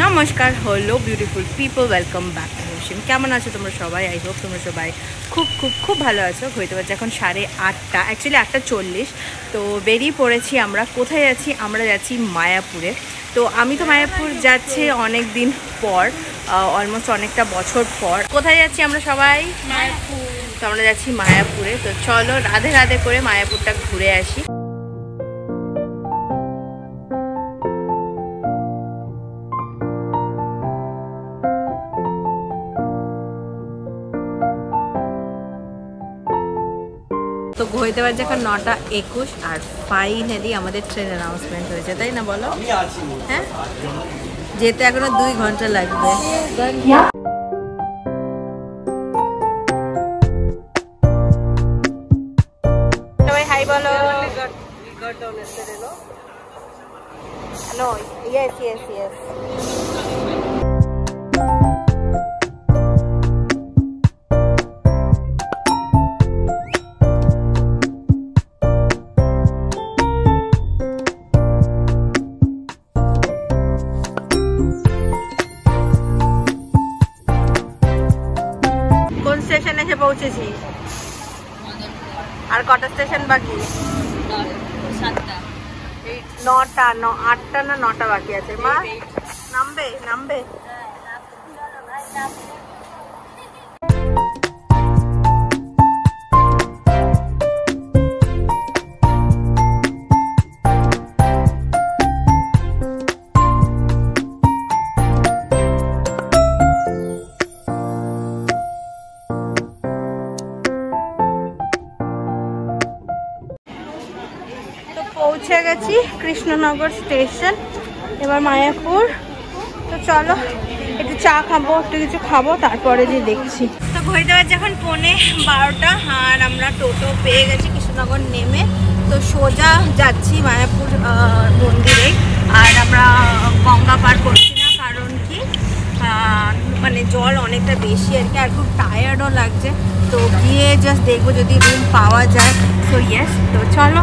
নমস্কার, hello beautiful people, welcome back to হোসিম। কেমন আছো তোমরা সবাই? আই হোপ তোমরা সবাই খুব খুব খুব ভালো আছো। হইতে পারছে এখন 8:30, অ্যাকচুয়ালি 8:40। তো বেরিয়ে পড়েছি আমরা। কোথায় যাচ্ছি? আমরা যাচ্ছি মায়াপুরে। তো আমি তো মায়াপুর যাচ্ছি অনেক দিন পর, অলমোস্ট অনেকটা বছর পর। কোথায় যাচ্ছি আমরা সবাই? মায়াপুর। তো আমরা যাচ্ছি মায়াপুরে। তো চলো রাধে রাধে করে মায়াপুরটা ঘুরে আসি। তো হইতে পারছে এখন 9:21 আর ফাইনালি আমাদের ট্রেন অ্যানাউন্সমেন্ট হয়েছে, তাই না বলো? হ্যাঁ, যেতে এখনো 2 ঘন্টা লাগবে। সবাই হাই বলো। Yes. কোন স্টেশনে এসে পৌঁছেছি? আর কটা স্টেশন বাকি? 8টা না 9টা বাকি আছে। মা নামবে। পৌঁছে গেছি কৃষ্ণনগর স্টেশন, এবার মায়াপুর। তো চলো একটু চা খাবো, একটু কিছু খাবো, তারপরে যে দেখছি। তো ঘড়িতে বাজছে এখন 12:15 আর আমরা টোটো পেয়ে গেছি কৃষ্ণনগর নেমে। তো সোজা যাচ্ছি মায়াপুর মন্দিরে। আর আমরা গঙ্গা পার করছি না, কারণ কি মানে জল অনেকটা বেশি আর কি, আর খুব টায়ার্ডও লাগছে। তো গিয়ে জাস্ট দেখবো যদি রুম পাওয়া যায়। সো ইয়েস, তো চলো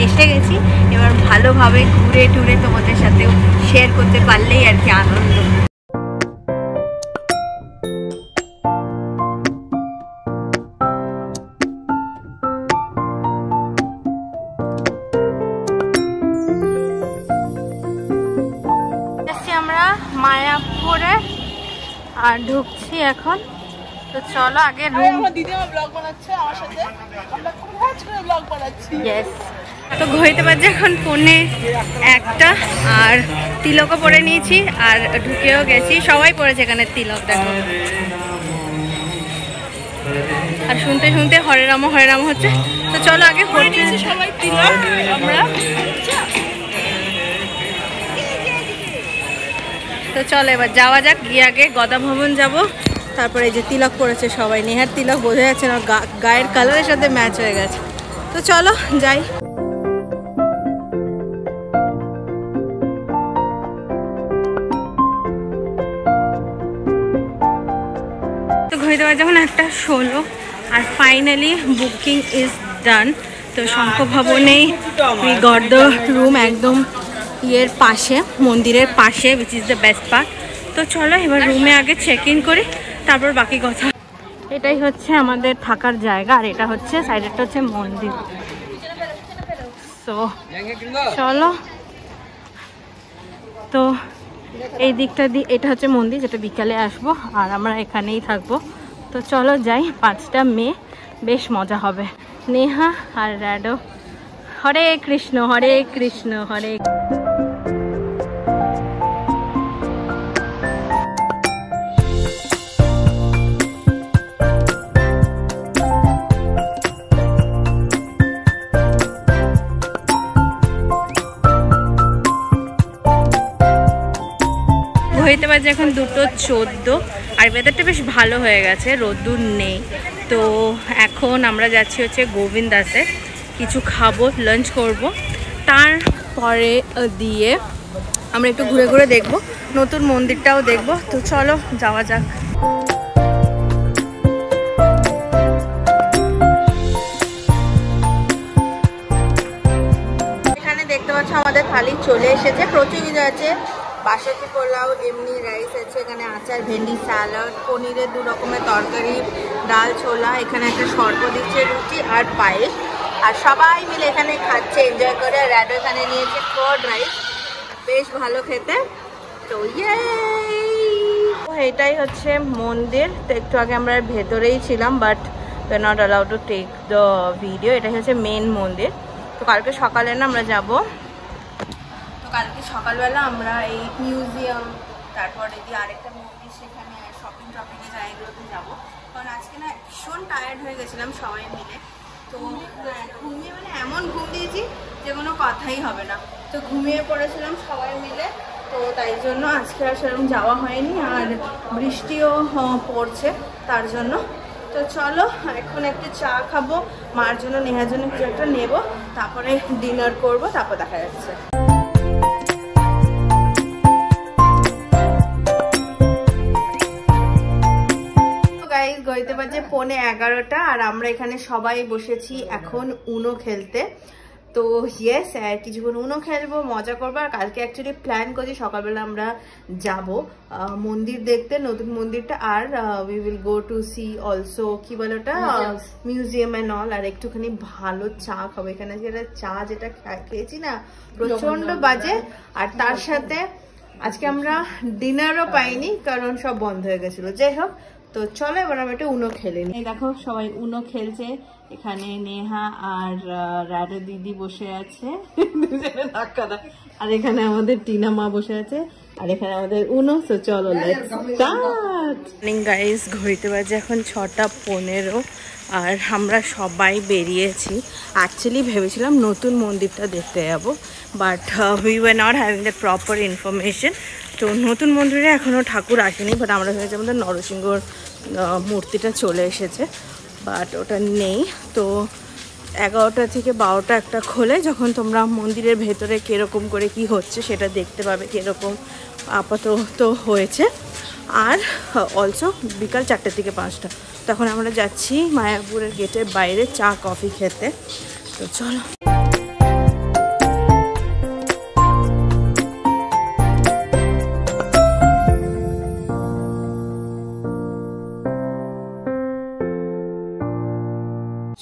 এসে গেছি। এবার ভালোভাবে ঘুরে টুরে তোমাদের সাথেও শেয়ার করতে পারলেই আর কি আনন্দ। আমরা মায়াপুরে আর ঢুকছি এখন। তো চলো আগে রুম। দিদিমা ব্লগ বানাচ্ছে আমার সাথে, আমরা খুব মজ করে ব্লগ বানাচ্ছি। ইয়েস। তো ঘড়িতে বাজে এখন 1:45 আর তিলকও পরে নিয়েছি আর ঢুকেও গেছি। সবাই পড়েছে এখানে তিলক, দেখো। আর শুনতে শুনতে হরে রাম হচ্ছে। তো চলো আগে সবাই তিলক। আমরা তো চলো এবার যাওয়া যাক। গিয়ে আগে গদা ভবন যাব, তারপরে এই যে তিলক পড়েছে সবাই। নেহার তিলক বোঝা যাচ্ছে না, গায়ের কালারের সাথে ম্যাচ হয়ে গেছে। তো চলো যাই। তো ঘড়িতে বাজে যখন 1:16 আর ফাইনালি বুকিং ইজ ডান। তো শঙ্খ ভবনেই উই গট দ্য রুম, একদম ইয়ের পাশে, মন্দিরের পাশে, which is the best part. তো চলো এবার রুমে আগে চেক ইন করি, তারপর বাকি কথা। এটাই হচ্ছে আমাদের থাকার জায়গা, আর এটা হচ্ছে সাইডেরটা হচ্ছে মন্দির। সো চলো, তো এই দিকটা এটা হচ্ছে মন্দির, যেটা বিকালে আসবো আর আমরা এখানেই থাকবো। তো চলো যাই। 5টা মে বেশ মজা হবে। নেহা আর র্যাডো। হরে কৃষ্ণ হরে কৃষ্ণ হরে। হইতে পারছে এখন 2:14 আর ওয়েদারটা বেশ ভালো হয়ে গেছে, রোদ্দুর নেই। তো এখন আমরা যাচ্ছি হচ্ছে গোবিন্দ দাসে, কিছু খাবো, লাঞ্চ করব। তারপরে দিয়ে আমরা একটু ঘুরে ঘুরে দেখবো, নতুন মন্দিরটাও দেখবো। তো চলো যাওয়া যাক। এখানে দেখতে পাচ্ছ আমাদের থালি চলে এসেছে। প্রচুর কিছু আছে, বাসন্তী পোলাও, এমনি রাইস আছে, এখানে আচার, ভেন্ডি, স্যালাড, পনিরের 2 রকমের তরকারি, ডাল, ছোলা, এখানে একটা শরবত দিচ্ছে, রুটি আর পায়েস। আর সবাই মিলে এখানে খাচ্ছে, এনজয় করে। র্যাডো এখানে নিয়েছে কার্ড রাইস, বেশ ভালো খেতে। তো এটাই হচ্ছে মন্দির। তো একটু আগে আমরা ভেতরেই ছিলাম, but we are not allowed to take the video. এটাই হচ্ছে মেন মন্দির। তো কালকে সকালে না আমরা যাব, তো কালকে সকালবেলা আমরা এই মিউজিয়াম, তারপরে দিয়ে আরেকটা মন্দির, সেখানে শপিং টপিংয়ে জায়গাগুলোতে যাবো। কারণ আজকে না ভীষণ টায়ার্ড হয়ে গেছিলাম সবাই মিলে। তো ঘুমিয়ে মানে এমন ঘুম দিয়েছি যে কোনো কথাই হবে না। তো ঘুমিয়ে পড়েছিলাম সবাই মিলে, তো তাই জন্য আজকে আর সেরকম যাওয়া হয়নি। আর বৃষ্টিও পড়ছে তার জন্য। তো চলো এখন একটু চা খাবো, মার জন্য, নেহার জন্য কিছু একটা নেবো, তারপরে ডিনার করবো, তারপর দেখা যাচ্ছে। ঘড়িতে বাজে 11:15 আর আমরা এখানে সবাই বসেছি এখন উনো খেলতে। তো ইয়েস, কিছুক্ষণ উনো খেলবো, মজা করবো। আর কালকে অ্যাকচুয়ালি প্ল্যান করছি সকালবেলা আমরা যাব মন্দির দেখতে, নতুন মন্দিরটা। আর we will go to see also, কি বলে ওটা, মিউজিয়াম এন্ড অল। আর একটুখানি ভালো চা খাবো। এখানে যেটা চা যেটা খেয়েছি না, প্রচন্ড বাজে। আর তার সাথে আজকে আমরা ডিনারও পাইনি, কারণ সব বন্ধ হয়ে গেছিল। যাই হোক, তো চলো এবার আমি একটু উনো খেলে নিই। দেখো সবাই উনো খেলছে, এখানে নেহা আর রাডো দিদি বসে আছে, আর এখানে আমাদের টিনা মা বসে আছে, আর এখানে আমাদের উনো। তো চলো লেটস স্টার্ট। মর্নিং গাইস, ঘড়িতে বাজে এখন 6:15 আর আমরা সবাই বেরিয়েছি। অ্যাকচুয়ালি ভেবেছিলাম নতুন মন্দিরটা দেখতে যাবো, but we were not having the proper information. তো নতুন মন্দিরে এখনও ঠাকুর আসেনি, বাট আমরা ভেবেছি আমাদের নরসিংহর মূর্তিটা চলে এসেছে, বাট ওটা নেই। তো 11টা থেকে 12টা একটা খোলে, যখন তোমরা মন্দিরের ভেতরে কীরকম করে কি হচ্ছে সেটা দেখতে পাবে, কীরকম আপাতত হয়েছে। আর অলসো বিকাল 4টে থেকে 5টা তখন আমরা যাচ্ছি মায়াপুরের গেটের বাইরে চা কফি খেতে। তো চলো।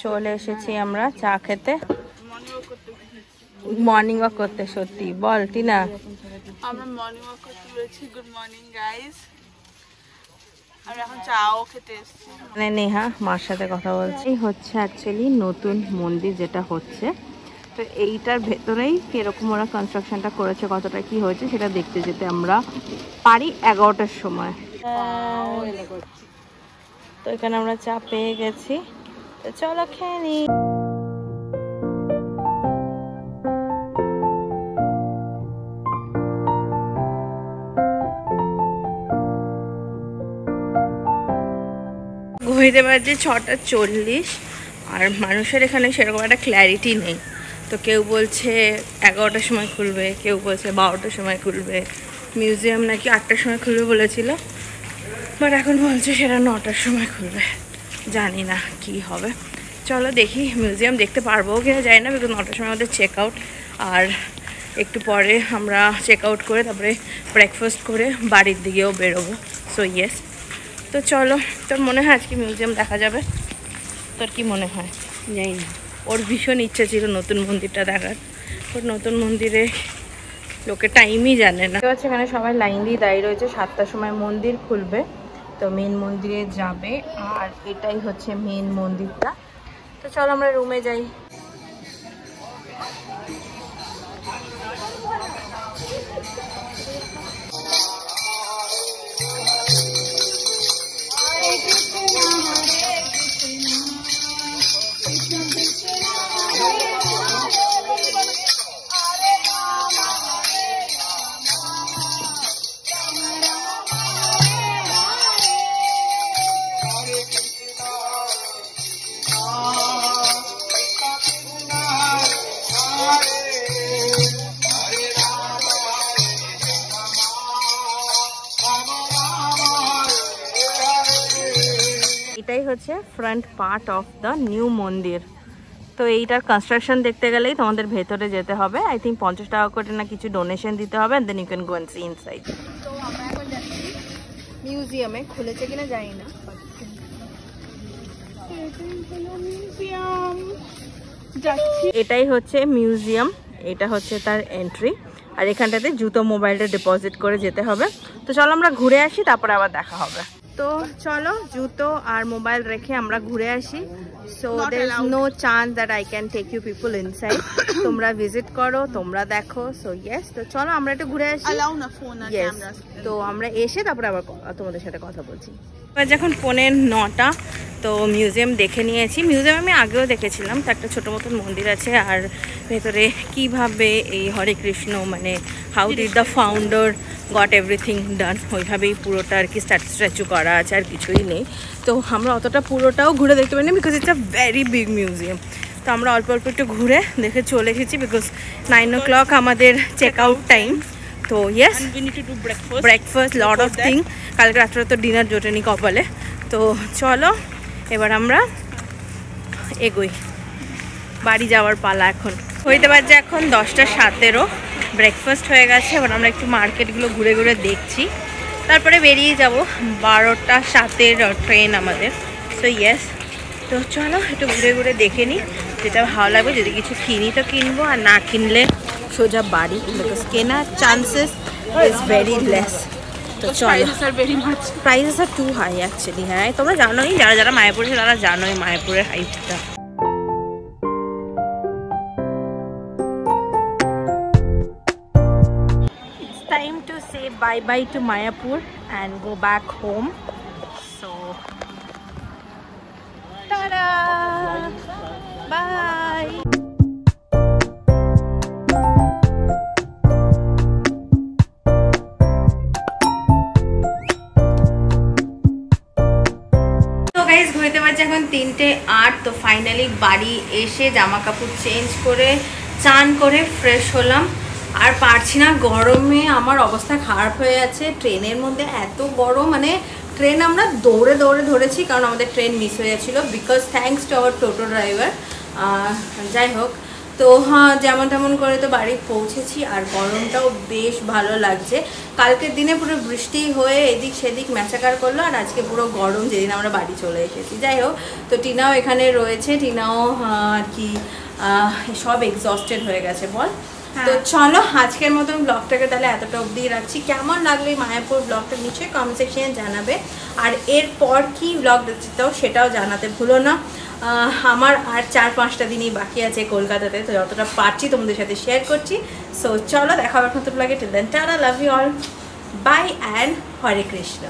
চলে এসেছি আমরা চা খেতে, মর্নিং ওয়াক করতে। সত্যি বল টিনা, আমরা মর্নিং ওয়াক করতে বেরিয়েছি। গুড মর্নিং গাইস, আর এখন চাও খেতে এসেছি। মানে নেহা মার সাথে কথা বলছি। এই হচ্ছে অ্যাকচুয়ালি নতুন মন্দির যেটা হচ্ছে। তো এইটার ভেতরেই কিরকম ওরা কনস্ট্রাকশনটা করেছে, কতটা কি হয়েছে সেটা দেখতে যেতে আমরা পারি 11টার সময়। তো এখানে আমরা চা পেয়ে গেছি, তো চলো খেয়ে নিই। ঘড়িতে বাজে 6:40 আর মানুষের এখানে সেরকম একটা ক্ল্যারিটি নেই। তো কেউ বলছে 11টার সময় খুলবে, কেউ বলছে 12টার সময় খুলবে। মিউজিয়াম নাকি 8টার সময় খুলবে বলেছিল, বাট এখন বলছে সেটা 9টার সময় খুলবে। জানি না কি হবে, চলো দেখি। মিউজিয়াম দেখতে পারবো কিনা জানি না, বিকজ 9টার সময় আমাদের চেক আউট। আর একটু পরে আমরা চেক আউট করে তারপরে ব্রেকফাস্ট করে বাড়ির দিকেও বেরোবো। সো ইয়েস, তো চলো। তোর মনে হয় আজকে মিউজিয়াম দেখা যাবে? তোর কি মনে হয়? জানি না, ওর ভীষণ ইচ্ছে ছিল নতুন মন্দিরটা দেখার, ওর নতুন মন্দিরে লোকে টাইমই জানে না। এখানে সবাই লাইন দিয়ে দাঁড়িয়ে রয়েছে, 7টার সময় মন্দির খুলবে, তো মেন মন্দিরে যাবে। আর এটাই হচ্ছে মেন মন্দিরটা। তো চলো আমরা রুমে যাই। এটাই হচ্ছে front part of the new মন্দির। তো এইটার কনস্ট্রাকশন দেখতে গেলেই তোমাদের ভেতরে যেতে হবে। আই থিঙ্ক 50 টাকা করে না কিছু ডোনেশন দিতে হবে, and then you can go and see inside. তো আমরা এখন যাচ্ছি মিউজিয়ামে, খুলেছে কিনা জানি না। এটাই হচ্ছে মিউজিয়াম, এটা হচ্ছে তার এন্ট্রি, আর এখানটাতে জুতো মোবাইলটা ডিপোজিট করে যেতে হবে। তো চলো আমরা ঘুরে আসি, তারপরে আবার দেখা হবে। তো চলো জুতো আর মোবাইল রেখে আমরা ঘুরে আসি। So there is no chance that I can take you people inside. তোমরা ভিজিট করো, তোমরা দেখো। সো ইয়েস, তো চলো আমরা একটু ঘুরে আসি। ইয়েস, তো আমরা এসে তারপরে আবার তোমাদের সাথে কথা বলছি। এবার যখন 9:15, তো মিউজিয়াম দেখে নিয়েছি। মিউজিয়াম আমি আগেও দেখেছিলাম, তো একটা ছোটো মতন মন্দির আছে, আর ভেতরে কিভাবে এই হরে কৃষ্ণ মানে how did the founder got everything done, ওইভাবেই পুরোটা আর কি স্ট্যাচু করা আছে, আর কিছুই নেই। তো আমরা অতটা পুরোটাও ঘুরে দেখতে পারিনি, because it's a very big museum. তো আমরা অল্প অল্প একটু ঘুরে দেখে চলে এসেছি, বিকজ 9 o'clock আমাদের চেক আউট টাইম। তো yes, breakfast lot of thing, কালকে রাত্রে তো ডিনার জোটেনি কপালে। তো চলো এবার আমরা এগোই, বাড়ি যাওয়ার পালা। এখন হইতে পারছে এখন 10:17, ব্রেকফাস্ট হয়ে গেছে। এবার আমরা একটু মার্কেটগুলো ঘুরে ঘুরে দেখছি, তারপরে বেরিয়ে যাব। 12:07 ট্রেন আমাদের। সো ইয়েস, তো চলো একটু ঘুরে ঘুরে দেখে নিই, যেটা ভালো লাগবে। যদি কিছু কিনি তো কিনবো, আর না কিনলে সোজা বাড়ি, বিকজ কেনার চান্সেস ইজ ভেরি লেস। তো চলো, prices are too high actually. হ্যাঁ, তোমরা জানোই, যারা যারা মায়াপুরে তারা জানোই মায়াপুরের হাইটটা। It's time to say bye bye to Mayapur and go back home. So ta-da, bye. ঘুরতে পারছি এখন 3:08। তো ফাইনালি বাড়ি এসে জামা কাপড় চেঞ্জ করে চান করে ফ্রেশ হলাম। আর পারছি না, গরমে আমার অবস্থা খারাপ হয়ে যাচ্ছে। ট্রেনের মধ্যে এত গরম, মানে ট্রেন আমরা দৌড়ে দৌড়ে ধরেছি, কারণ আমাদের ট্রেন মিস হয়ে যাচ্ছিলো, because thanks to our toto driver. যাই হোক, তো হ্যাঁ যেমন তেমন করে তো বাড়ি পৌঁছেছি, আর গরমটাও বেশ ভালো লাগছে। কালকের দিনে পুরো বৃষ্টি হয়ে এদিক সেদিক ম্যাচাকার করলো, আর আজকে পুরো গরম, যেদিন আমরা বাড়ি চলে এসেছি। যাই হোক, তো টিনাও এখানে রয়েছে, টিনাও আর কি সব এক্সস্টেড হয়ে গেছে বল। তো চলো আজকের মতন ব্লগটাকে তাহলে এতটা অবধি রাখছি। কেমন লাগলো এই মায়াপুর ব্লগটা নিশ্চয়ই কমেন্ট সেকশনে জানাবে, আর এরপর কি ব্লগ দেখতে চাও সেটাও জানাতে ভুলো না। আমার আর 4-5টা দিনই বাকি আছে কলকাতাতে, তো যতটা পারছি তোমাদের সাথে শেয়ার করছি। সো চলো দেখা হবে নতুন ব্লগে। Till then tata, love you all, bye and Hare Krishna.